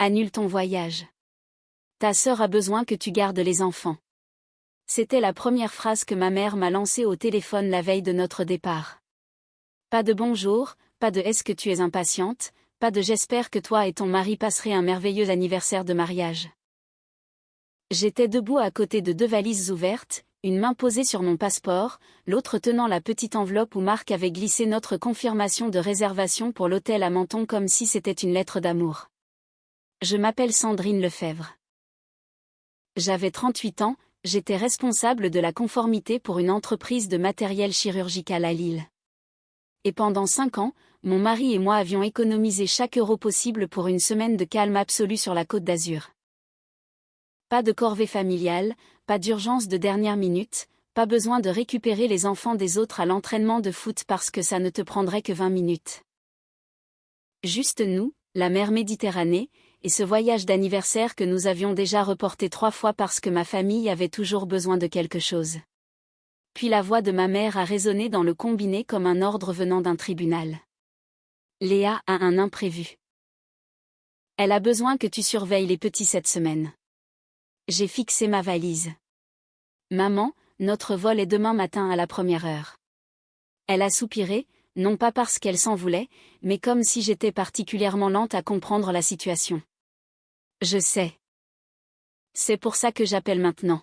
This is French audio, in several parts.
Annule ton voyage. Ta sœur a besoin que tu gardes les enfants. C'était la première phrase que ma mère m'a lancée au téléphone la veille de notre départ. Pas de bonjour, pas de est-ce que tu es impatiente, pas de j'espère que toi et ton mari passerez un merveilleux anniversaire de mariage. J'étais debout à côté de 2 valises ouvertes, une main posée sur mon passeport, l'autre tenant la petite enveloppe où Marc avait glissé notre confirmation de réservation pour l'hôtel à Menton comme si c'était une lettre d'amour. Je m'appelle Sandrine Lefebvre. J'avais 38 ans, j'étais responsable de la conformité pour une entreprise de matériel chirurgical à Lille. Et pendant 5 ans, mon mari et moi avions économisé chaque euro possible pour une semaine de calme absolu sur la Côte d'Azur. Pas de corvée familiale, pas d'urgence de dernière minute, pas besoin de récupérer les enfants des autres à l'entraînement de foot parce que ça ne te prendrait que 20 minutes. Juste nous, la mer Méditerranée, et ce voyage d'anniversaire que nous avions déjà reporté 3 fois parce que ma famille avait toujours besoin de quelque chose. Puis la voix de ma mère a résonné dans le combiné comme un ordre venant d'un tribunal. Léa a un imprévu. Elle a besoin que tu surveilles les petits cette semaine. J'ai fixé ma valise. Maman, notre vol est demain matin à la 1re heure. Elle a soupiré, non pas parce qu'elle s'en voulait, mais comme si j'étais particulièrement lente à comprendre la situation. Je sais. C'est pour ça que j'appelle maintenant.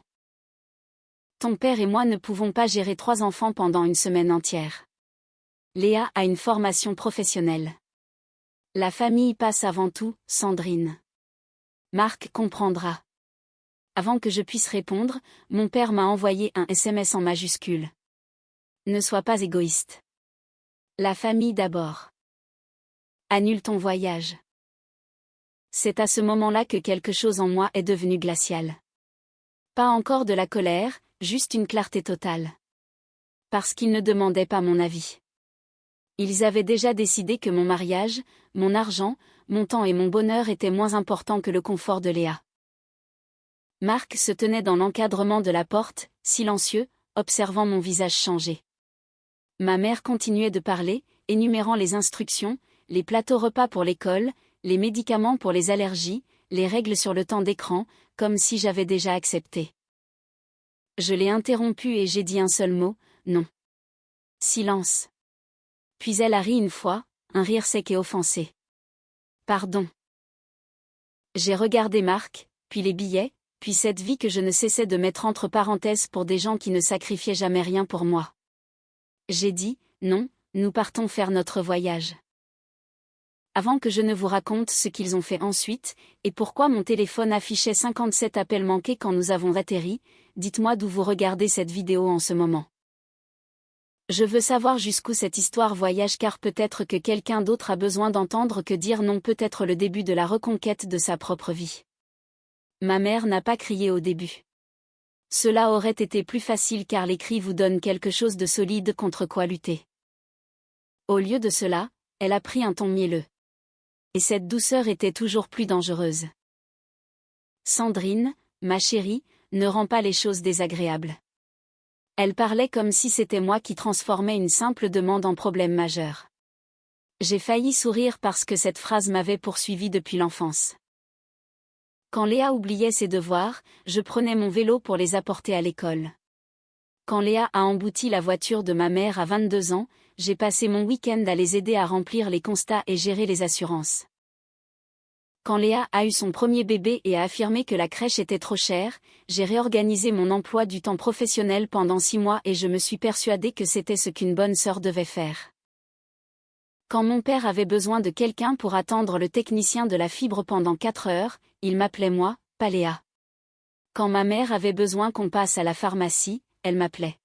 Ton père et moi ne pouvons pas gérer 3 enfants pendant une semaine entière. Léa a une formation professionnelle. La famille passe avant tout, Sandrine. Marc comprendra. Avant que je puisse répondre, mon père m'a envoyé un SMS en majuscule. Ne sois pas égoïste. La famille d'abord. Annule ton voyage. C'est à ce moment-là que quelque chose en moi est devenu glacial. Pas encore de la colère, juste une clarté totale. Parce qu'ils ne demandaient pas mon avis. Ils avaient déjà décidé que mon mariage, mon argent, mon temps et mon bonheur étaient moins importants que le confort de Léa. Marc se tenait dans l'encadrement de la porte, silencieux, observant mon visage changer. Ma mère continuait de parler, énumérant les instructions, les plateaux repas pour l'école, les médicaments pour les allergies, les règles sur le temps d'écran, comme si j'avais déjà accepté. Je l'ai interrompue et j'ai dit un seul mot, non. Silence. Puis elle a ri une fois, un rire sec et offensé. Pardon. J'ai regardé Marc, puis les billets, puis cette vie que je ne cessais de mettre entre parenthèses pour des gens qui ne sacrifiaient jamais rien pour moi. J'ai dit, non, nous partons faire notre voyage. Avant que je ne vous raconte ce qu'ils ont fait ensuite, et pourquoi mon téléphone affichait 57 appels manqués quand nous avons atterri, dites-moi d'où vous regardez cette vidéo en ce moment. Je veux savoir jusqu'où cette histoire voyage car peut-être que quelqu'un d'autre a besoin d'entendre que dire non peut être le début de la reconquête de sa propre vie. Ma mère n'a pas crié au début. Cela aurait été plus facile car les cris vous donnent quelque chose de solide contre quoi lutter. Au lieu de cela, elle a pris un ton mielleux. Et cette douceur était toujours plus dangereuse. Sandrine, ma chérie, ne rend pas les choses désagréables. Elle parlait comme si c'était moi qui transformais une simple demande en problème majeur. J'ai failli sourire parce que cette phrase m'avait poursuivie depuis l'enfance. Quand Léa oubliait ses devoirs, je prenais mon vélo pour les apporter à l'école. Quand Léa a embouti la voiture de ma mère à 22 ans, j'ai passé mon week-end à les aider à remplir les constats et gérer les assurances. Quand Léa a eu son premier bébé et a affirmé que la crèche était trop chère, j'ai réorganisé mon emploi du temps professionnel pendant 6 mois et je me suis persuadée que c'était ce qu'une bonne sœur devait faire. Quand mon père avait besoin de quelqu'un pour attendre le technicien de la fibre pendant 4 heures, il m'appelait moi, pas Léa. Quand ma mère avait besoin qu'on passe à la pharmacie, elle m'appelait.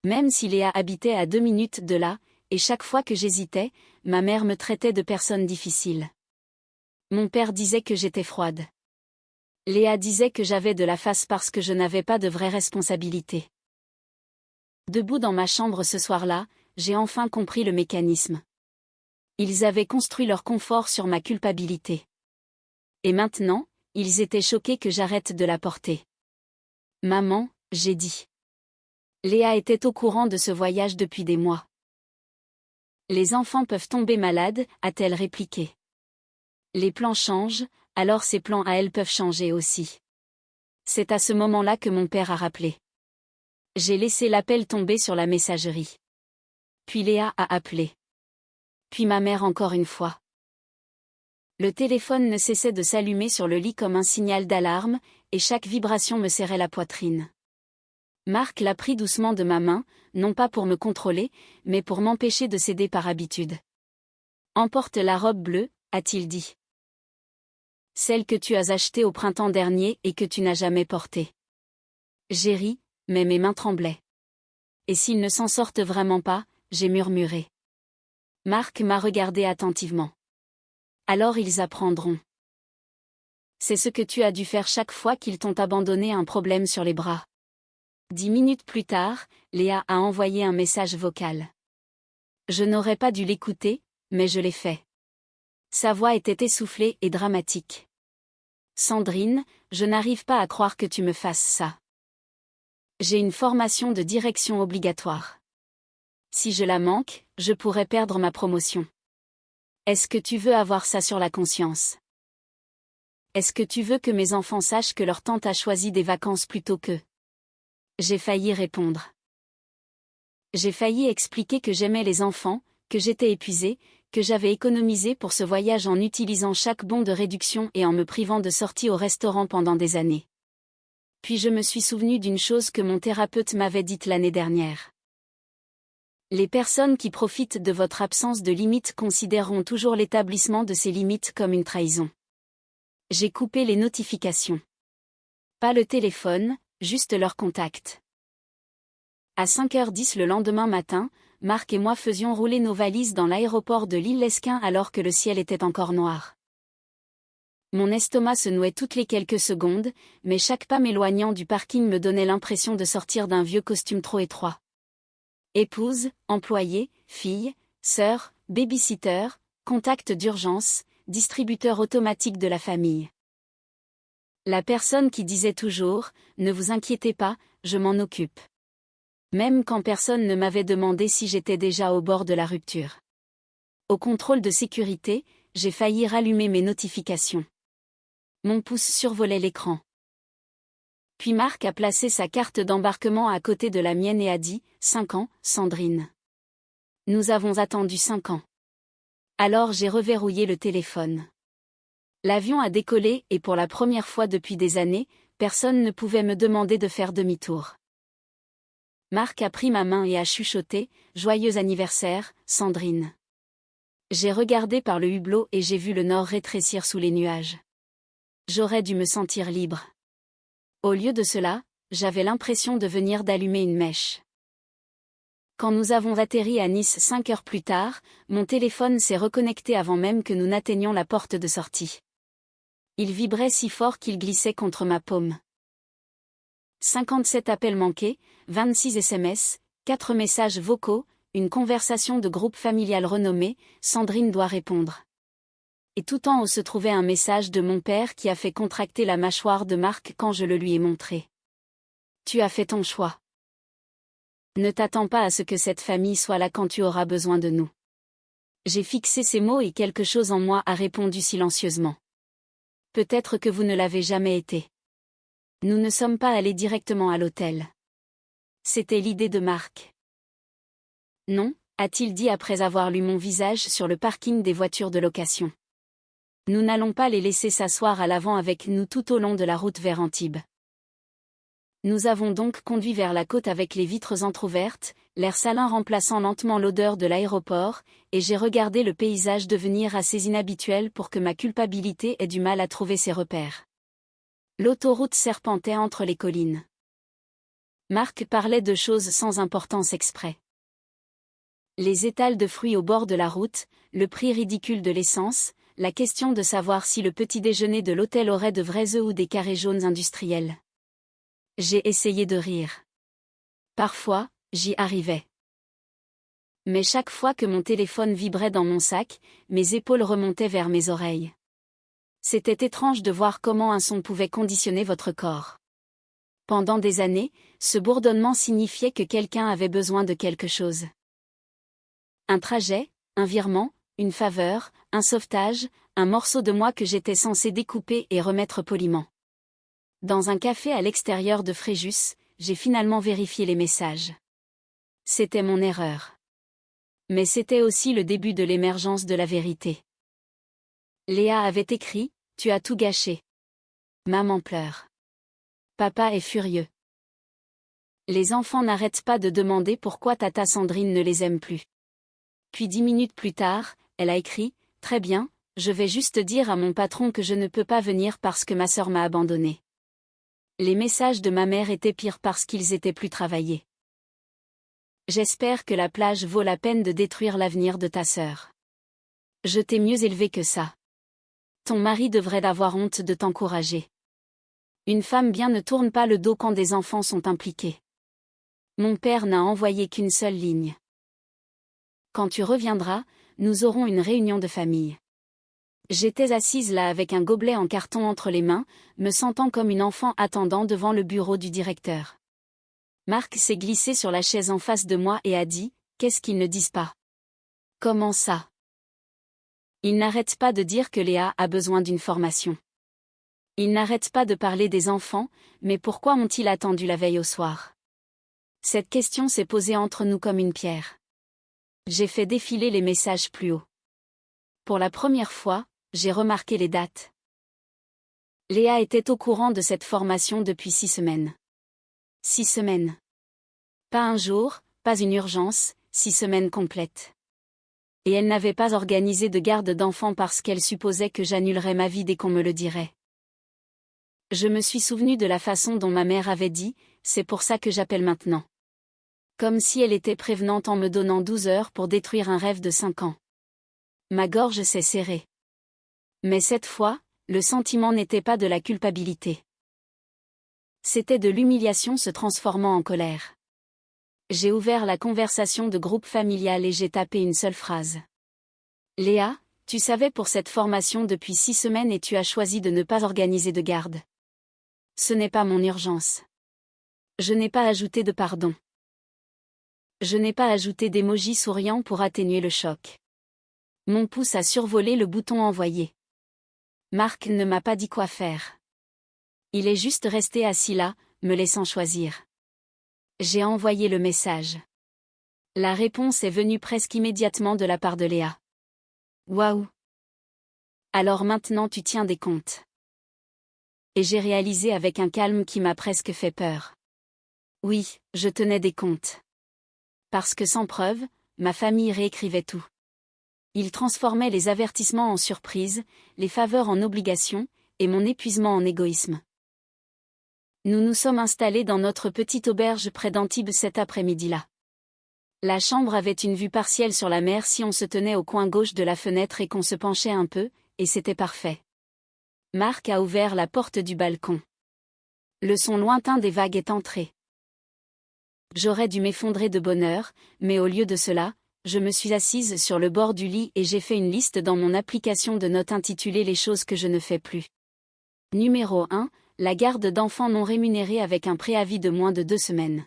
Même si Léa habitait à 2 minutes de là, et chaque fois que j'hésitais, ma mère me traitait de personne difficile. Mon père disait que j'étais froide. Léa disait que j'avais de la face parce que je n'avais pas de vraie responsabilité. Debout dans ma chambre ce soir-là, j'ai enfin compris le mécanisme. Ils avaient construit leur confort sur ma culpabilité. Et maintenant, ils étaient choqués que j'arrête de la porter. Maman, j'ai dit. Léa était au courant de ce voyage depuis des mois. Les enfants peuvent tomber malades, a-t-elle répliqué. Les plans changent, alors ses plans à elle peuvent changer aussi. C'est à ce moment-là que mon père a rappelé. J'ai laissé l'appel tomber sur la messagerie. Puis Léa a appelé. Puis ma mère encore une fois. Le téléphone ne cessait de s'allumer sur le lit comme un signal d'alarme, et chaque vibration me serrait la poitrine. Marc l'a pris doucement de ma main, non pas pour me contrôler, mais pour m'empêcher de céder par habitude. « Emporte la robe bleue », a-t-il dit. « Celle que tu as achetée au printemps dernier et que tu n'as jamais portée. » J'ai ri, mais mes mains tremblaient. « Et s'ils ne s'en sortent vraiment pas ?» j'ai murmuré. Marc m'a regardé attentivement. « Alors ils apprendront. C'est ce que tu as dû faire chaque fois qu'ils t'ont abandonné un problème sur les bras. » 10 minutes plus tard, Léa a envoyé un message vocal. Je n'aurais pas dû l'écouter, mais je l'ai fait. Sa voix était essoufflée et dramatique. Sandrine, je n'arrive pas à croire que tu me fasses ça. J'ai une formation de direction obligatoire. Si je la manque, je pourrais perdre ma promotion. Est-ce que tu veux avoir ça sur la conscience? Est-ce que tu veux que mes enfants sachent que leur tante a choisi des vacances plutôt qu'eux? J'ai failli répondre. J'ai failli expliquer que j'aimais les enfants, que j'étais épuisée, que j'avais économisé pour ce voyage en utilisant chaque bon de réduction et en me privant de sorties au restaurant pendant des années. Puis je me suis souvenue d'une chose que mon thérapeute m'avait dite l'année dernière. Les personnes qui profitent de votre absence de limites considéreront toujours l'établissement de ces limites comme une trahison. J'ai coupé les notifications. Pas le téléphone, juste leur contact. À 5h10 le lendemain matin, Marc et moi faisions rouler nos valises dans l'aéroport de Lille-Lesquin alors que le ciel était encore noir. Mon estomac se nouait toutes les quelques secondes, mais chaque pas m'éloignant du parking me donnait l'impression de sortir d'un vieux costume trop étroit. Épouse, employée, fille, sœur, baby-sitter, contact d'urgence, distributeur automatique de la famille. La personne qui disait toujours « Ne vous inquiétez pas, je m'en occupe ». Même quand personne ne m'avait demandé si j'étais déjà au bord de la rupture. Au contrôle de sécurité, j'ai failli rallumer mes notifications. Mon pouce survolait l'écran. Puis Marc a placé sa carte d'embarquement à côté de la mienne et a dit « 5 ans, Sandrine. » Nous avons attendu 5 ans. Alors j'ai reverrouillé le téléphone. L'avion a décollé et pour la première fois depuis des années, personne ne pouvait me demander de faire demi-tour. Marc a pris ma main et a chuchoté « Joyeux anniversaire, Sandrine. » J'ai regardé par le hublot et j'ai vu le nord rétrécir sous les nuages. J'aurais dû me sentir libre. Au lieu de cela, j'avais l'impression de venir d'allumer une mèche. Quand nous avons atterri à Nice 5 heures plus tard, mon téléphone s'est reconnecté avant même que nous n'atteignions la porte de sortie. Il vibrait si fort qu'il glissait contre ma paume. 57 appels manqués, 26 SMS, 4 messages vocaux, une conversation de groupe familial renommée, Sandrine doit répondre. Et tout en haut se trouvait un message de mon père qui a fait contracter la mâchoire de Marc quand je le lui ai montré. Tu as fait ton choix. Ne t'attends pas à ce que cette famille soit là quand tu auras besoin de nous. J'ai fixé ces mots et quelque chose en moi a répondu silencieusement. Peut-être que vous ne l'avez jamais été. Nous ne sommes pas allés directement à l'hôtel. C'était l'idée de Marc. Non, a-t-il dit après avoir lu mon visage sur le parking des voitures de location. Nous n'allons pas les laisser s'asseoir à l'avant avec nous tout au long de la route vers Antibes. Nous avons donc conduit vers la côte avec les vitres entr'ouvertes, l'air salin remplaçant lentement l'odeur de l'aéroport, et j'ai regardé le paysage devenir assez inhabituel pour que ma culpabilité ait du mal à trouver ses repères. L'autoroute serpentait entre les collines. Marc parlait de choses sans importance exprès. Les étals de fruits au bord de la route, le prix ridicule de l'essence, la question de savoir si le petit déjeuner de l'hôtel aurait de vrais œufs ou des carrés jaunes industriels. J'ai essayé de rire. Parfois, j'y arrivais. Mais chaque fois que mon téléphone vibrait dans mon sac, mes épaules remontaient vers mes oreilles. C'était étrange de voir comment un son pouvait conditionner votre corps. Pendant des années, ce bourdonnement signifiait que quelqu'un avait besoin de quelque chose. Un trajet, un virement, une faveur, un sauvetage, un morceau de moi que j'étais censé découper et remettre poliment. Dans un café à l'extérieur de Fréjus, j'ai finalement vérifié les messages. C'était mon erreur. Mais c'était aussi le début de l'émergence de la vérité. Léa avait écrit « Tu as tout gâché. Maman pleure. Papa est furieux. Les enfants n'arrêtent pas de demander pourquoi tata Sandrine ne les aime plus. » Puis 10 minutes plus tard, elle a écrit « Très bien, je vais juste dire à mon patron que je ne peux pas venir parce que ma sœur m'a abandonnée. » Les messages de ma mère étaient pires parce qu'ils étaient plus travaillés. J'espère que la plage vaut la peine de détruire l'avenir de ta sœur. Je t'ai mieux élevé que ça. Ton mari devrait avoir honte de t'encourager. Une femme bien ne tourne pas le dos quand des enfants sont impliqués. Mon père n'a envoyé qu'une seule ligne. Quand tu reviendras, nous aurons une réunion de famille. J'étais assise là avec un gobelet en carton entre les mains, me sentant comme une enfant attendant devant le bureau du directeur. Marc s'est glissé sur la chaise en face de moi et a dit « Qu'est-ce qu'ils ne disent pas ? Comment ça ? Ils n'arrêtent pas de dire que Léa a besoin d'une formation. Ils n'arrêtent pas de parler des enfants, mais pourquoi ont-ils attendu la veille au soir ? Cette question s'est posée entre nous comme une pierre. J'ai fait défiler les messages plus haut. Pour la première fois, j'ai remarqué les dates. Léa était au courant de cette formation depuis 6 semaines. 6 semaines. Pas un jour, pas une urgence, 6 semaines complètes. Et elle n'avait pas organisé de garde d'enfants parce qu'elle supposait que j'annulerais ma vie dès qu'on me le dirait. Je me suis souvenu de la façon dont ma mère avait dit « C'est pour ça que j'appelle maintenant ». Comme si elle était prévenante en me donnant 12 heures pour détruire un rêve de 5 ans. Ma gorge s'est serrée. Mais cette fois, le sentiment n'était pas de la culpabilité. C'était de l'humiliation se transformant en colère. J'ai ouvert la conversation de groupe familial et j'ai tapé une seule phrase. Léa, tu savais pour cette formation depuis 6 semaines et tu as choisi de ne pas organiser de garde. Ce n'est pas mon urgence. Je n'ai pas ajouté de pardon. Je n'ai pas ajouté d'émoji souriant pour atténuer le choc. Mon pouce a survolé le bouton envoyer. Marc ne m'a pas dit quoi faire. Il est juste resté assis là, me laissant choisir. J'ai envoyé le message. La réponse est venue presque immédiatement de la part de Léa. Waouh! Alors maintenant tu tiens des comptes. Et j'ai réalisé avec un calme qui m'a presque fait peur. Oui, je tenais des comptes. Parce que sans preuve, ma famille réécrivait tout. Il transformait les avertissements en surprises, les faveurs en obligations, et mon épuisement en égoïsme. Nous nous sommes installés dans notre petite auberge près d'Antibes cet après-midi-là. La chambre avait une vue partielle sur la mer si on se tenait au coin gauche de la fenêtre et qu'on se penchait un peu, et c'était parfait. Marc a ouvert la porte du balcon. Le son lointain des vagues est entré. J'aurais dû m'effondrer de bonheur, mais au lieu de cela, je me suis assise sur le bord du lit et j'ai fait une liste dans mon application de notes intitulée « Les choses que je ne fais plus ». Numéro 1, la garde d'enfants non rémunérée avec un préavis de moins de 2 semaines.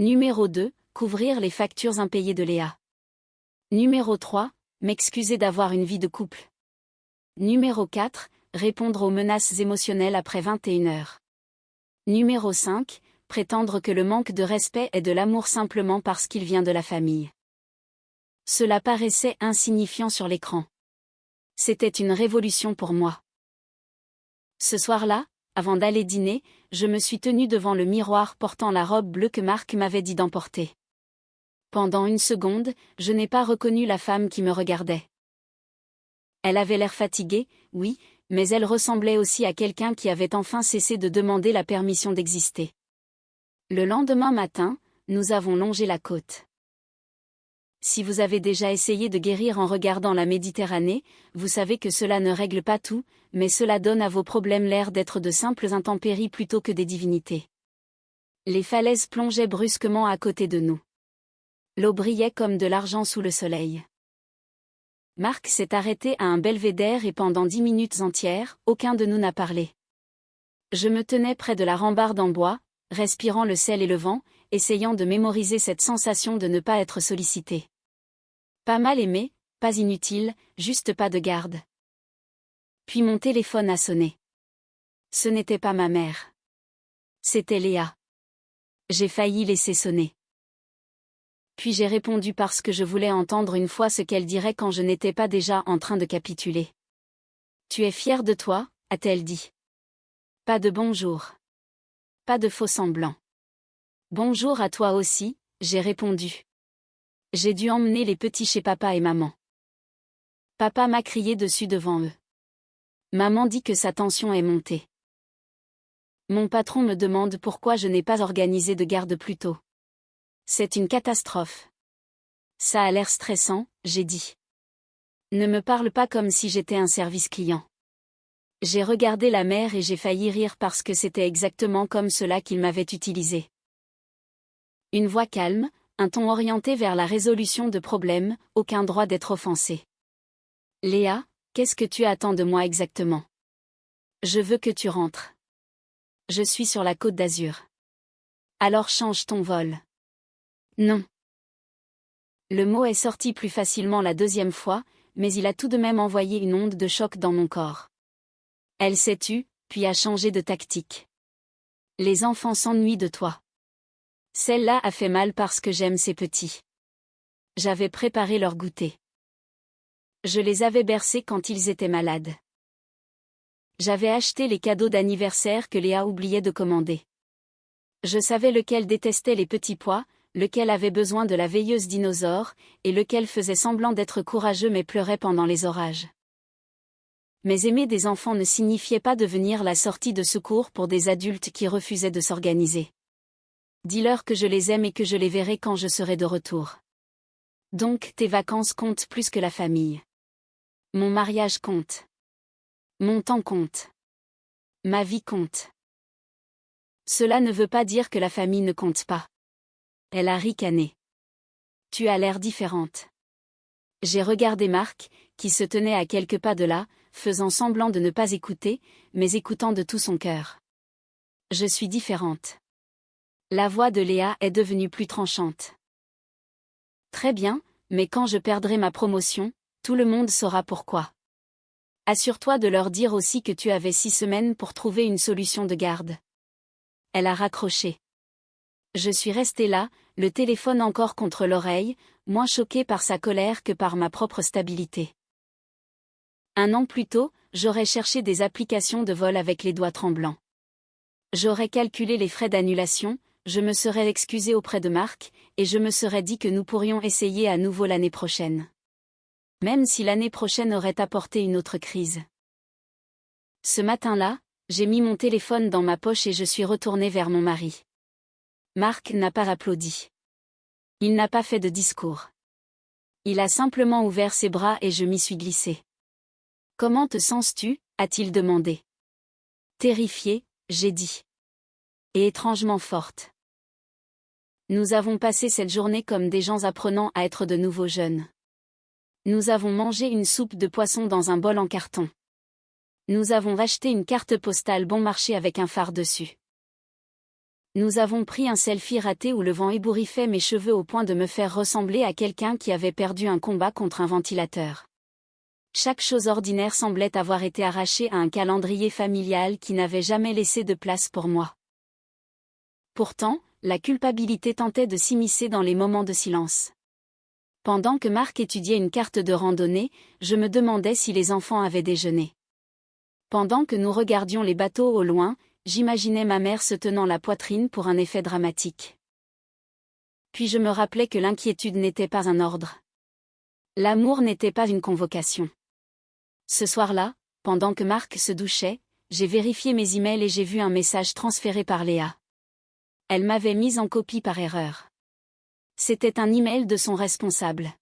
Numéro 2, couvrir les factures impayées de Léa. Numéro 3, m'excuser d'avoir une vie de couple. Numéro 4, répondre aux menaces émotionnelles après 21 heures. Numéro 5, prétendre que le manque de respect est de l'amour simplement parce qu'il vient de la famille. Cela paraissait insignifiant sur l'écran. C'était une révolution pour moi. Ce soir-là, avant d'aller dîner, je me suis tenue devant le miroir portant la robe bleue que Marc m'avait dit d'emporter. Pendant une seconde, je n'ai pas reconnu la femme qui me regardait. Elle avait l'air fatiguée, oui, mais elle ressemblait aussi à quelqu'un qui avait enfin cessé de demander la permission d'exister. Le lendemain matin, nous avons longé la côte. Si vous avez déjà essayé de guérir en regardant la Méditerranée, vous savez que cela ne règle pas tout, mais cela donne à vos problèmes l'air d'être de simples intempéries plutôt que des divinités. Les falaises plongeaient brusquement à côté de nous. L'eau brillait comme de l'argent sous le soleil. Marc s'est arrêté à un belvédère et pendant 10 minutes entières, aucun de nous n'a parlé. Je me tenais près de la rambarde en bois, respirant le sel et le vent, essayant de mémoriser cette sensation de ne pas être sollicité. Pas mal aimé, pas inutile, juste pas de garde. Puis mon téléphone a sonné. Ce n'était pas ma mère. C'était Léa. J'ai failli laisser sonner. Puis j'ai répondu parce que je voulais entendre une fois ce qu'elle dirait quand je n'étais pas déjà en train de capituler. Tu es fière de toi, a-t-elle dit. Pas de bonjour. Pas de faux semblant. Bonjour à toi aussi, j'ai répondu. J'ai dû emmener les petits chez papa et maman. Papa m'a crié dessus devant eux. Maman dit que sa tension est montée. Mon patron me demande pourquoi je n'ai pas organisé de garde plus tôt. C'est une catastrophe. Ça a l'air stressant, j'ai dit. Ne me parle pas comme si j'étais un service client. J'ai regardé la mère et j'ai failli rire parce que c'était exactement comme cela qu'il m'avait utilisé. Une voix calme, un ton orienté vers la résolution de problèmes, aucun droit d'être offensé. Léa, qu'est-ce que tu attends de moi exactement? Je veux que tu rentres. Je suis sur la Côte d'Azur. Alors change ton vol. Non. Le mot est sorti plus facilement la deuxième fois, mais il a tout de même envoyé une onde de choc dans mon corps. Elle s'est tue, puis a changé de tactique. Les enfants s'ennuient de toi. Celle-là a fait mal parce que j'aime ces petits. J'avais préparé leur goûter. Je les avais bercés quand ils étaient malades. J'avais acheté les cadeaux d'anniversaire que Léa oubliait de commander. Je savais lequel détestait les petits pois, lequel avait besoin de la veilleuse dinosaure, et lequel faisait semblant d'être courageux mais pleurait pendant les orages. Mais aimer des enfants ne signifiait pas devenir la sortie de secours pour des adultes qui refusaient de s'organiser. Dis-leur que je les aime et que je les verrai quand je serai de retour. Donc tes vacances comptent plus que la famille. Mon mariage compte. Mon temps compte. Ma vie compte. Cela ne veut pas dire que la famille ne compte pas. Elle a ricané. Tu as l'air différente. J'ai regardé Marc, qui se tenait à quelques pas de là, faisant semblant de ne pas écouter, mais écoutant de tout son cœur. Je suis différente. La voix de Léa est devenue plus tranchante. Très bien, mais quand je perdrai ma promotion, tout le monde saura pourquoi. Assure-toi de leur dire aussi que tu avais 6 semaines pour trouver une solution de garde. Elle a raccroché. Je suis restée là, le téléphone encore contre l'oreille, moins choquée par sa colère que par ma propre stabilité. 1 an plus tôt, j'aurais cherché des applications de vol avec les doigts tremblants. J'aurais calculé les frais d'annulation, je me serais excusée auprès de Marc, et je me serais dit que nous pourrions essayer à nouveau l'année prochaine. Même si l'année prochaine aurait apporté une autre crise. Ce matin-là, j'ai mis mon téléphone dans ma poche et je suis retournée vers mon mari. Marc n'a pas applaudi. Il n'a pas fait de discours. Il a simplement ouvert ses bras et je m'y suis glissée. « Comment te sens-tu » a-t-il demandé. Terrifiée, j'ai dit. Et étrangement forte. Nous avons passé cette journée comme des gens apprenant à être de nouveaux jeunes. Nous avons mangé une soupe de poisson dans un bol en carton. Nous avons acheté une carte postale bon marché avec un phare dessus. Nous avons pris un selfie raté où le vent ébouriffait mes cheveux au point de me faire ressembler à quelqu'un qui avait perdu un combat contre un ventilateur. Chaque chose ordinaire semblait avoir été arrachée à un calendrier familial qui n'avait jamais laissé de place pour moi. Pourtant, la culpabilité tentait de s'immiscer dans les moments de silence. Pendant que Marc étudiait une carte de randonnée, je me demandais si les enfants avaient déjeuné. Pendant que nous regardions les bateaux au loin, j'imaginais ma mère se tenant la poitrine pour un effet dramatique. Puis je me rappelais que l'inquiétude n'était pas un ordre. L'amour n'était pas une convocation. Ce soir-là, pendant que Marc se douchait, j'ai vérifié mes emails et j'ai vu un message transféré par Léa. Elle m'avait mise en copie par erreur. C'était un email de son responsable.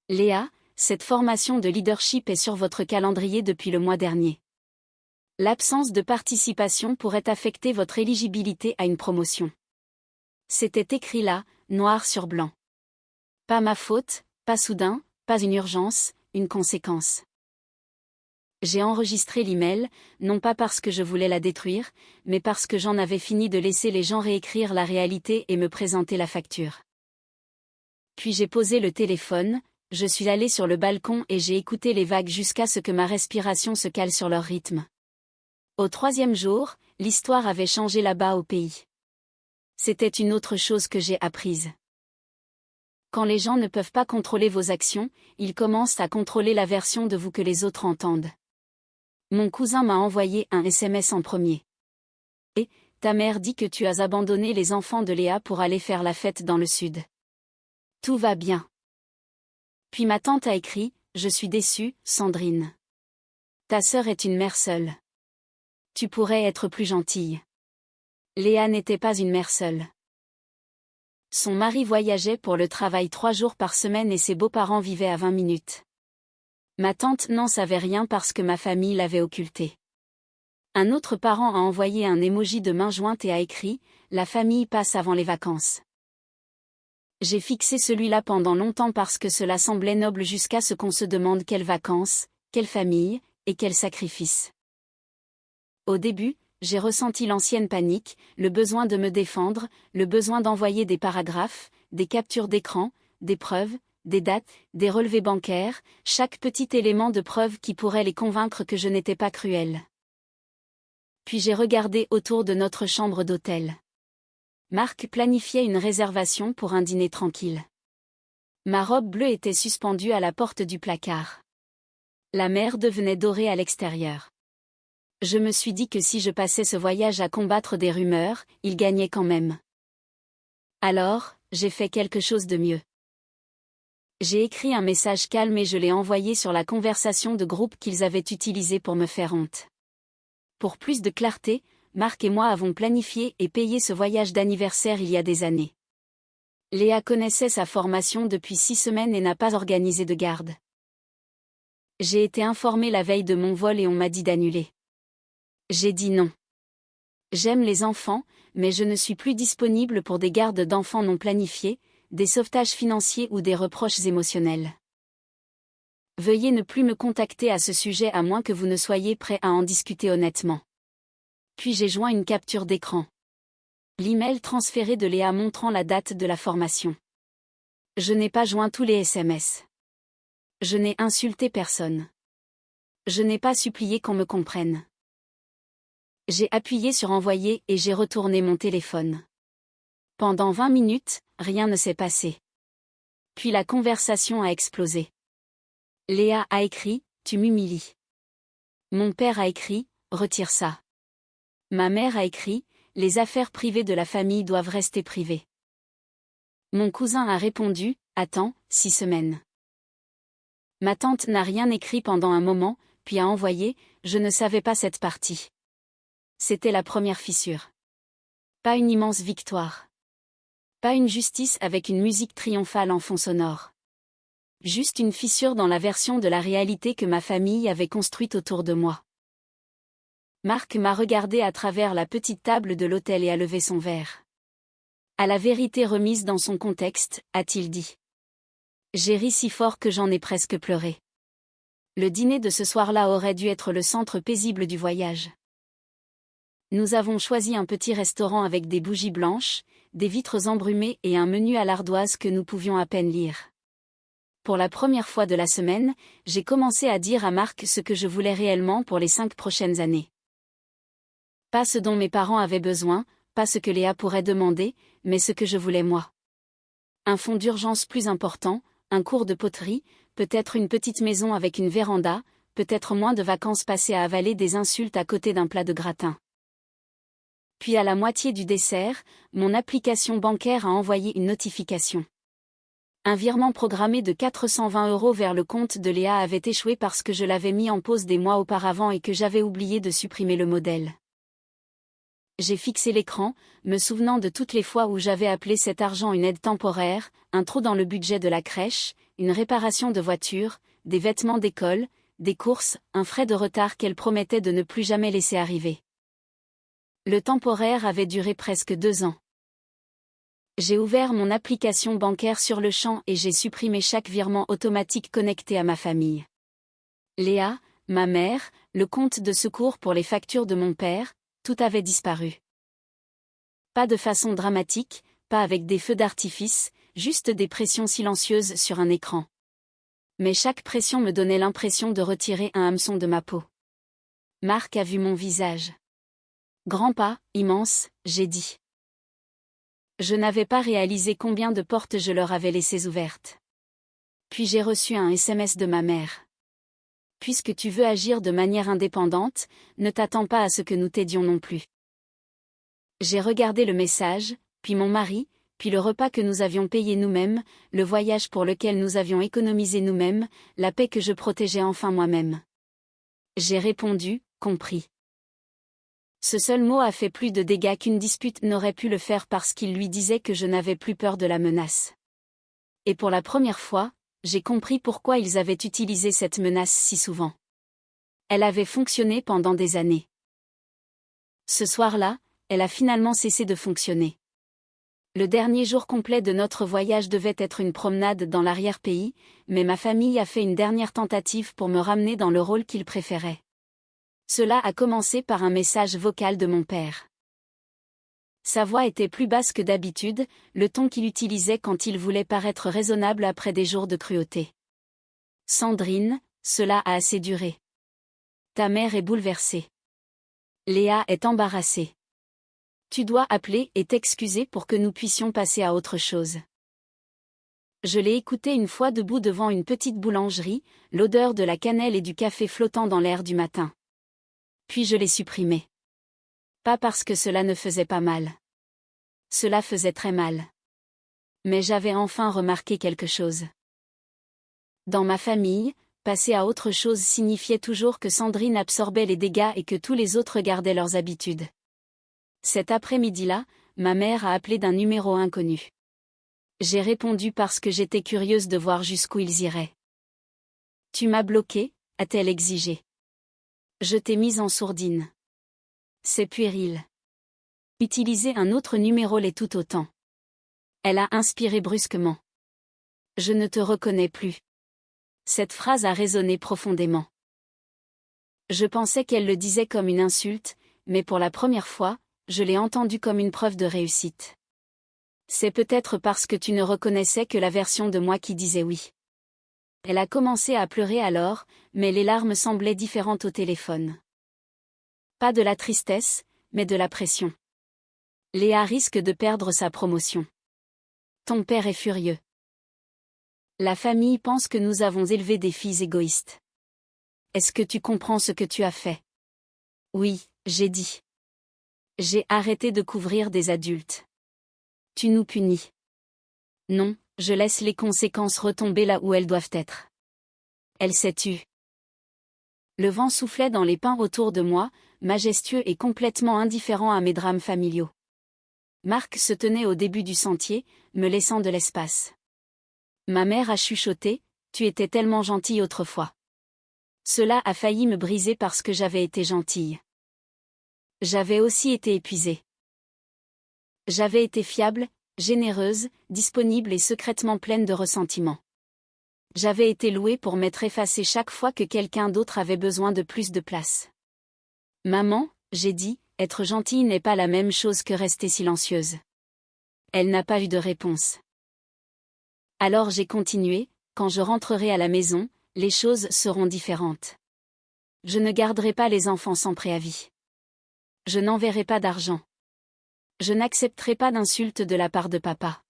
Léa, cette formation de leadership est sur votre calendrier depuis le mois dernier. L'absence de participation pourrait affecter votre éligibilité à une promotion. C'était écrit là, noir sur blanc. Pas ma faute, pas soudain, pas une urgence, une conséquence. J'ai enregistré l'email, non pas parce que je voulais la détruire, mais parce que j'en avais fini de laisser les gens réécrire la réalité et me présenter la facture. Puis j'ai posé le téléphone, Je suis allée sur le balcon et j'ai écouté les vagues jusqu'à ce que ma respiration se cale sur leur rythme. Au 3e jour, l'histoire avait changé là-bas au pays. C'était une autre chose que j'ai apprise. Quand les gens ne peuvent pas contrôler vos actions, ils commencent à contrôler la version de vous que les autres entendent. Mon cousin m'a envoyé un SMS en premier. Et, ta mère dit que tu as abandonné les enfants de Léa pour aller faire la fête dans le sud. Tout va bien. Puis ma tante a écrit, je suis déçue, Sandrine. Ta sœur est une mère seule. Tu pourrais être plus gentille. Léa n'était pas une mère seule. Son mari voyageait pour le travail 3 jours par semaine et ses beaux-parents vivaient à 20 minutes. Ma tante n'en savait rien parce que ma famille l'avait occulté. Un autre parent a envoyé un emoji de main jointe et a écrit « La famille passe avant les vacances ». J'ai fixé celui-là pendant longtemps parce que cela semblait noble jusqu'à ce qu'on se demande quelles vacances, quelle famille, et quel sacrifice. Au début, j'ai ressenti l'ancienne panique, le besoin de me défendre, le besoin d'envoyer des paragraphes, des captures d'écran, des preuves, des dates, des relevés bancaires, chaque petit élément de preuve qui pourrait les convaincre que je n'étais pas cruelle. Puis j'ai regardé autour de notre chambre d'hôtel. Marc planifiait une réservation pour un dîner tranquille. Ma robe bleue était suspendue à la porte du placard. La mer devenait dorée à l'extérieur. Je me suis dit que si je passais ce voyage à combattre des rumeurs, il gagnait quand même. Alors, j'ai fait quelque chose de mieux. J'ai écrit un message calme et je l'ai envoyé sur la conversation de groupe qu'ils avaient utilisée pour me faire honte. Pour plus de clarté, Marc et moi avons planifié et payé ce voyage d'anniversaire il y a des années. Léa connaissait sa formation depuis 6 semaines et n'a pas organisé de garde. J'ai été informée la veille de mon vol et on m'a dit d'annuler. J'ai dit non. J'aime les enfants, mais je ne suis plus disponible pour des gardes d'enfants non planifiés, des sauvetages financiers ou des reproches émotionnels. Veuillez ne plus me contacter à ce sujet à moins que vous ne soyez prêt à en discuter honnêtement. Puis j'ai joint une capture d'écran. L'email transféré de Léa montrant la date de la formation. Je n'ai pas joint tous les SMS. Je n'ai insulté personne. Je n'ai pas supplié qu'on me comprenne. J'ai appuyé sur envoyer et j'ai retourné mon téléphone. Pendant 20 minutes, rien ne s'est passé. Puis la conversation a explosé. Léa a écrit, tu m'humilies. Mon père a écrit, retire ça. Ma mère a écrit, les affaires privées de la famille doivent rester privées. Mon cousin a répondu, attends, 6 semaines. Ma tante n'a rien écrit pendant un moment, puis a envoyé, je ne savais pas cette partie. C'était la première fissure. Pas une immense victoire. Pas une justice avec une musique triomphale en fond sonore. Juste une fissure dans la version de la réalité que ma famille avait construite autour de moi. Marc m'a regardé à travers la petite table de l'hôtel et a levé son verre. À la vérité remise dans son contexte, a-t-il dit. J'ai ri si fort que j'en ai presque pleuré. Le dîner de ce soir-là aurait dû être le centre paisible du voyage. Nous avons choisi un petit restaurant avec des bougies blanches, des vitres embrumées et un menu à l'ardoise que nous pouvions à peine lire. Pour la première fois de la semaine, j'ai commencé à dire à Marc ce que je voulais réellement pour les 5 prochaines années. Pas ce dont mes parents avaient besoin, pas ce que Léa pourrait demander, mais ce que je voulais moi. Un fonds d'urgence plus important, un cours de poterie, peut-être une petite maison avec une véranda, peut-être moins de vacances passées à avaler des insultes à côté d'un plat de gratin. Puis à la moitié du dessert, mon application bancaire a envoyé une notification. Un virement programmé de 420 € vers le compte de Léa avait échoué parce que je l'avais mis en pause des mois auparavant et que j'avais oublié de supprimer le modèle. J'ai fixé l'écran, me souvenant de toutes les fois où j'avais appelé cet argent une aide temporaire, un trou dans le budget de la crèche, une réparation de voiture, des vêtements d'école, des courses, un frais de retard qu'elle promettait de ne plus jamais laisser arriver. Le temporaire avait duré presque 2 ans. J'ai ouvert mon application bancaire sur le champ et j'ai supprimé chaque virement automatique connecté à ma famille. Léa, ma mère, le compte de secours pour les factures de mon père, tout avait disparu. Pas de façon dramatique, pas avec des feux d'artifice, juste des pressions silencieuses sur un écran. Mais chaque pression me donnait l'impression de retirer un hameçon de ma peau. Marc a vu mon visage. Grand pas, immense, j'ai dit. Je n'avais pas réalisé combien de portes je leur avais laissées ouvertes. Puis j'ai reçu un SMS de ma mère. Puisque tu veux agir de manière indépendante, ne t'attends pas à ce que nous t'aidions non plus. J'ai regardé le message, puis mon mari, puis le repas que nous avions payé nous-mêmes, le voyage pour lequel nous avions économisé nous-mêmes, la paix que je protégeais enfin moi-même. J'ai répondu, compris. Ce seul mot a fait plus de dégâts qu'une dispute n'aurait pu le faire parce qu'il lui disait que je n'avais plus peur de la menace. Et pour la première fois, j'ai compris pourquoi ils avaient utilisé cette menace si souvent. Elle avait fonctionné pendant des années. Ce soir-là, elle a finalement cessé de fonctionner. Le dernier jour complet de notre voyage devait être une promenade dans l'arrière-pays, mais ma famille a fait une dernière tentative pour me ramener dans le rôle qu'ils préféraient. Cela a commencé par un message vocal de mon père. Sa voix était plus basse que d'habitude, le ton qu'il utilisait quand il voulait paraître raisonnable après des jours de cruauté. Sandrine, cela a assez duré. Ta mère est bouleversée. Léa est embarrassée. Tu dois appeler et t'excuser pour que nous puissions passer à autre chose. Je l'ai écouté une fois debout devant une petite boulangerie, l'odeur de la cannelle et du café flottant dans l'air du matin. Puis je l'ai supprimé. Pas parce que cela ne faisait pas mal. Cela faisait très mal. Mais j'avais enfin remarqué quelque chose. Dans ma famille, passer à autre chose signifiait toujours que Sandrine absorbait les dégâts et que tous les autres gardaient leurs habitudes. Cet après-midi-là, ma mère a appelé d'un numéro inconnu. J'ai répondu parce que j'étais curieuse de voir jusqu'où ils iraient. Tu m'as bloqué, a-t-elle exigé. Je t'ai mise en sourdine. C'est puéril. Utiliser un autre numéro l'est tout autant. Elle a inspiré brusquement. Je ne te reconnais plus. Cette phrase a résonné profondément. Je pensais qu'elle le disait comme une insulte, mais pour la première fois, je l'ai entendue comme une preuve de réussite. C'est peut-être parce que tu ne reconnaissais que la version de moi qui disait oui. Elle a commencé à pleurer alors, mais les larmes semblaient différentes au téléphone. Pas de la tristesse, mais de la pression. Léa risque de perdre sa promotion. Ton père est furieux. La famille pense que nous avons élevé des filles égoïstes. Est-ce que tu comprends ce que tu as fait? Oui, j'ai dit. J'ai arrêté de couvrir des adultes. Tu nous punis. Non, je laisse les conséquences retomber là où elles doivent être. Elle s'est tue. Le vent soufflait dans les pins autour de moi, majestueux et complètement indifférent à mes drames familiaux. Marc se tenait au début du sentier, me laissant de l'espace. Ma mère a chuchoté, tu étais tellement gentille autrefois. Cela a failli me briser parce que j'avais été gentille. J'avais aussi été épuisée. J'avais été fiable, généreuse, disponible et secrètement pleine de ressentiment. J'avais été louée pour m'être effacée chaque fois que quelqu'un d'autre avait besoin de plus de place. Maman, j'ai dit, être gentille n'est pas la même chose que rester silencieuse. Elle n'a pas eu de réponse. Alors j'ai continué, quand je rentrerai à la maison, les choses seront différentes. Je ne garderai pas les enfants sans préavis. Je n'enverrai pas d'argent. Je n'accepterai pas d'insultes de la part de papa.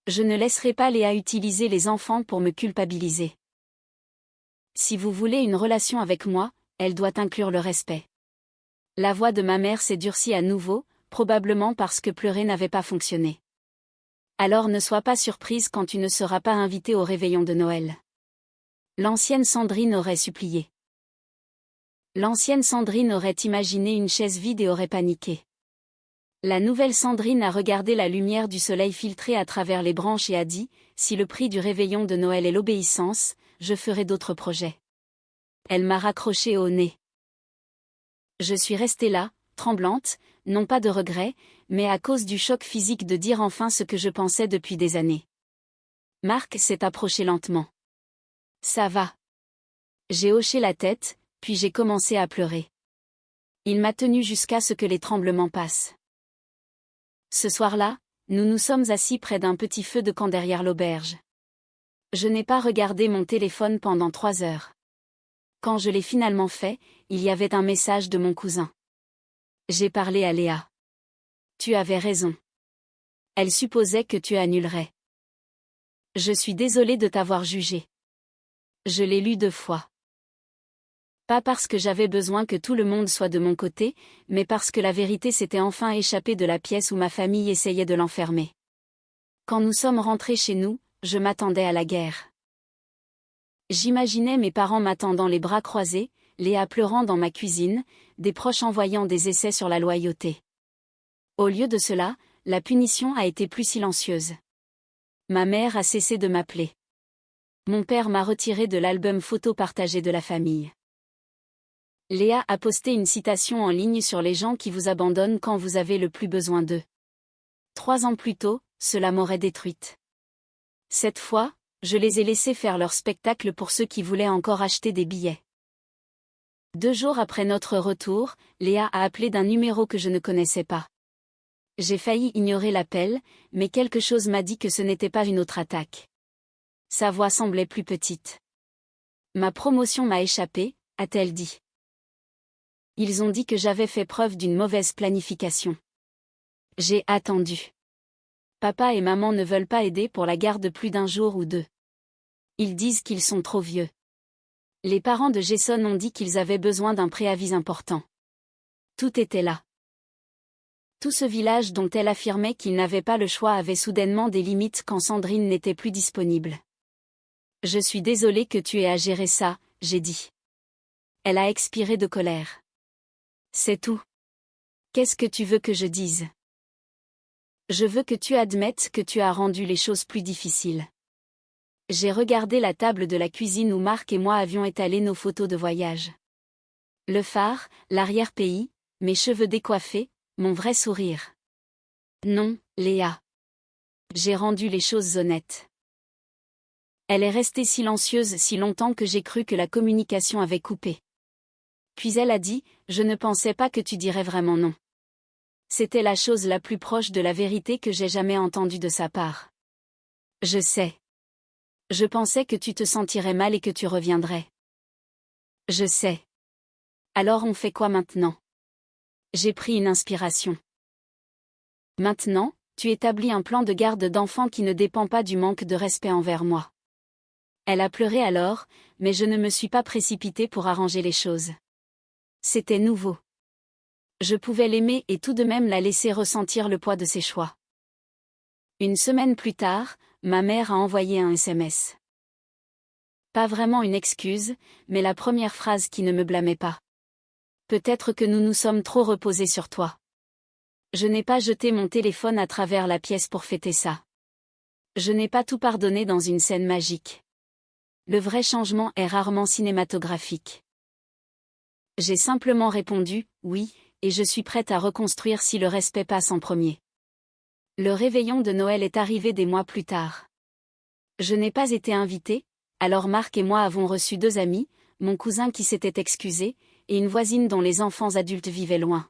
Je ne laisserai pas Léa utiliser les enfants pour me culpabiliser. Si vous voulez une relation avec moi, elle doit inclure le respect. La voix de ma mère s'est durcie à nouveau, probablement parce que pleurer n'avait pas fonctionné. Alors ne sois pas surprise quand tu ne seras pas invitée au réveillon de Noël. L'ancienne Sandrine aurait supplié. L'ancienne Sandrine aurait imaginé une chaise vide et aurait paniqué. La nouvelle Sandrine a regardé la lumière du soleil filtrer à travers les branches et a dit, si le prix du réveillon de Noël est l'obéissance, je ferai d'autres projets. Elle m'a raccroché au nez. Je suis restée là, tremblante, non pas de regret, mais à cause du choc physique de dire enfin ce que je pensais depuis des années. Marc s'est approché lentement. Ça va. J'ai hoché la tête, puis j'ai commencé à pleurer. Il m'a tenue jusqu'à ce que les tremblements passent. Ce soir-là, nous nous sommes assis près d'un petit feu de camp derrière l'auberge. Je n'ai pas regardé mon téléphone pendant 3 heures. Quand je l'ai finalement fait, il y avait un message de mon cousin. J'ai parlé à Léa. Tu avais raison. Elle supposait que tu annulerais. Je suis désolée de t'avoir jugé. Je l'ai lu 2 fois. Pas parce que j'avais besoin que tout le monde soit de mon côté, mais parce que la vérité s'était enfin échappée de la pièce où ma famille essayait de l'enfermer. Quand nous sommes rentrés chez nous, je m'attendais à la guerre. J'imaginais mes parents m'attendant les bras croisés, Léa pleurant dans ma cuisine, des proches envoyant des essais sur la loyauté. Au lieu de cela, la punition a été plus silencieuse. Ma mère a cessé de m'appeler. Mon père m'a retiré de l'album photo partagé de la famille. Léa a posté une citation en ligne sur les gens qui vous abandonnent quand vous avez le plus besoin d'eux. 3 ans plus tôt, cela m'aurait détruite. Cette fois, je les ai laissés faire leur spectacle pour ceux qui voulaient encore acheter des billets. 2 jours après notre retour, Léa a appelé d'un numéro que je ne connaissais pas. J'ai failli ignorer l'appel, mais quelque chose m'a dit que ce n'était pas une autre attaque. Sa voix semblait plus petite. Ma promotion m'a échappé, a-t-elle dit. Ils ont dit que j'avais fait preuve d'une mauvaise planification. J'ai attendu. Papa et maman ne veulent pas aider pour la garde plus d'1 jour ou 2. Ils disent qu'ils sont trop vieux. Les parents de Jason ont dit qu'ils avaient besoin d'un préavis important. Tout était là. Tout ce village dont elle affirmait qu'il n'avait pas le choix avait soudainement des limites quand Sandrine n'était plus disponible. Je suis désolée que tu aies à gérer ça, j'ai dit. Elle a expiré de colère. C'est tout. Qu'est-ce que tu veux que je dise? Je veux que tu admettes que tu as rendu les choses plus difficiles. J'ai regardé la table de la cuisine où Marc et moi avions étalé nos photos de voyage. Le phare, l'arrière-pays, mes cheveux décoiffés, mon vrai sourire. Non, Léa. J'ai rendu les choses honnêtes. Elle est restée silencieuse si longtemps que j'ai cru que la communication avait coupé. Puis elle a dit, je ne pensais pas que tu dirais vraiment non. C'était la chose la plus proche de la vérité que j'ai jamais entendue de sa part. Je sais. Je pensais que tu te sentirais mal et que tu reviendrais. Je sais. Alors on fait quoi maintenant? J'ai pris une inspiration. Maintenant, tu établis un plan de garde d'enfant qui ne dépend pas du manque de respect envers moi. Elle a pleuré alors, mais je ne me suis pas précipitée pour arranger les choses. C'était nouveau. Je pouvais l'aimer et tout de même la laisser ressentir le poids de ses choix. 1 semaine plus tard, ma mère a envoyé un SMS. Pas vraiment une excuse, mais la première phrase qui ne me blâmait pas. Peut-être que nous nous sommes trop reposés sur toi. Je n'ai pas jeté mon téléphone à travers la pièce pour fêter ça. Je n'ai pas tout pardonné dans une scène magique. Le vrai changement est rarement cinématographique. J'ai simplement répondu, oui, et je suis prête à reconstruire si le respect passe en premier. Le réveillon de Noël est arrivé des mois plus tard. Je n'ai pas été invitée, alors Marc et moi avons reçu 2 amis, mon cousin qui s'était excusé, et une voisine dont les enfants adultes vivaient loin.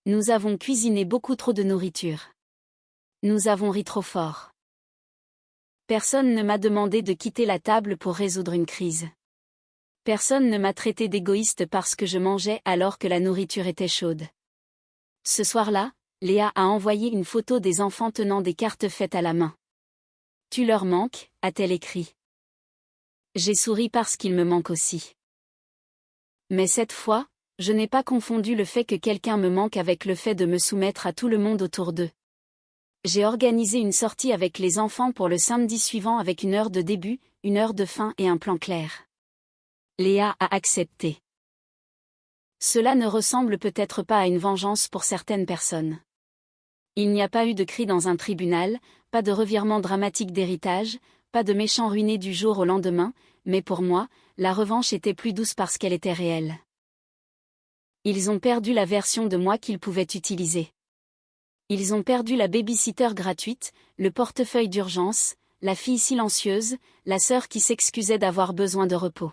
Nous avons cuisiné beaucoup trop de nourriture. Nous avons ri trop fort. Personne ne m'a demandé de quitter la table pour résoudre une crise. Personne ne m'a traité d'égoïste parce que je mangeais alors que la nourriture était chaude. Ce soir-là, Léa a envoyé une photo des enfants tenant des cartes faites à la main. Tu leur manques, a-t-elle écrit. J'ai souri parce qu'il me manque aussi. Mais cette fois, je n'ai pas confondu le fait que quelqu'un me manque avec le fait de me soumettre à tout le monde autour d'eux. J'ai organisé une sortie avec les enfants pour le samedi suivant avec 1 heure de début, 1 heure de fin et un plan clair. Léa a accepté. Cela ne ressemble peut-être pas à une vengeance pour certaines personnes. Il n'y a pas eu de cri dans un tribunal, pas de revirement dramatique d'héritage, pas de méchant ruiné du jour au lendemain, mais pour moi, la revanche était plus douce parce qu'elle était réelle. Ils ont perdu la version de moi qu'ils pouvaient utiliser. Ils ont perdu la baby-sitter gratuite, le portefeuille d'urgence, la fille silencieuse, la sœur qui s'excusait d'avoir besoin de repos.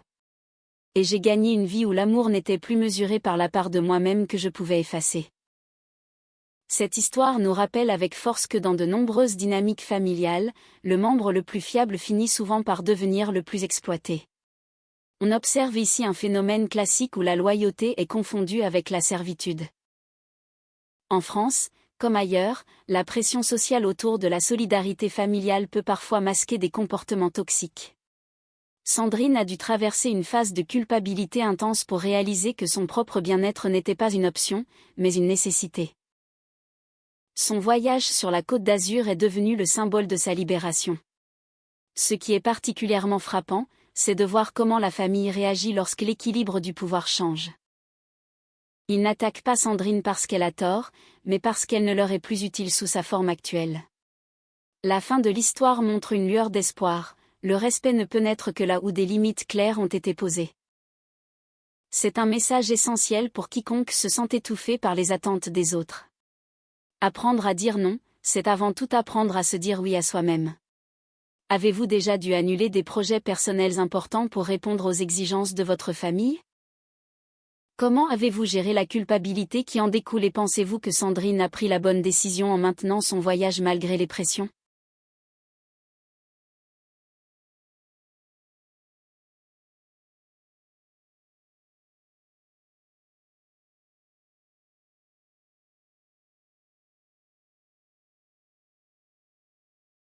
Et j'ai gagné une vie où l'amour n'était plus mesuré par la part de moi-même que je pouvais effacer. Cette histoire nous rappelle avec force que dans de nombreuses dynamiques familiales, le membre le plus fiable finit souvent par devenir le plus exploité. On observe ici un phénomène classique où la loyauté est confondue avec la servitude. En France, comme ailleurs, la pression sociale autour de la solidarité familiale peut parfois masquer des comportements toxiques. Sandrine a dû traverser une phase de culpabilité intense pour réaliser que son propre bien-être n'était pas une option, mais une nécessité. Son voyage sur la Côte d'Azur est devenu le symbole de sa libération. Ce qui est particulièrement frappant, c'est de voir comment la famille réagit lorsque l'équilibre du pouvoir change. Ils n'attaquent pas Sandrine parce qu'elle a tort, mais parce qu'elle ne leur est plus utile sous sa forme actuelle. La fin de l'histoire montre une lueur d'espoir, le respect ne peut naître que là où des limites claires ont été posées. C'est un message essentiel pour quiconque se sent étouffé par les attentes des autres. Apprendre à dire non, c'est avant tout apprendre à se dire oui à soi-même. Avez-vous déjà dû annuler des projets personnels importants pour répondre aux exigences de votre famille? Comment avez-vous géré la culpabilité qui en découle et pensez-vous que Sandrine a pris la bonne décision en maintenant son voyage malgré les pressions?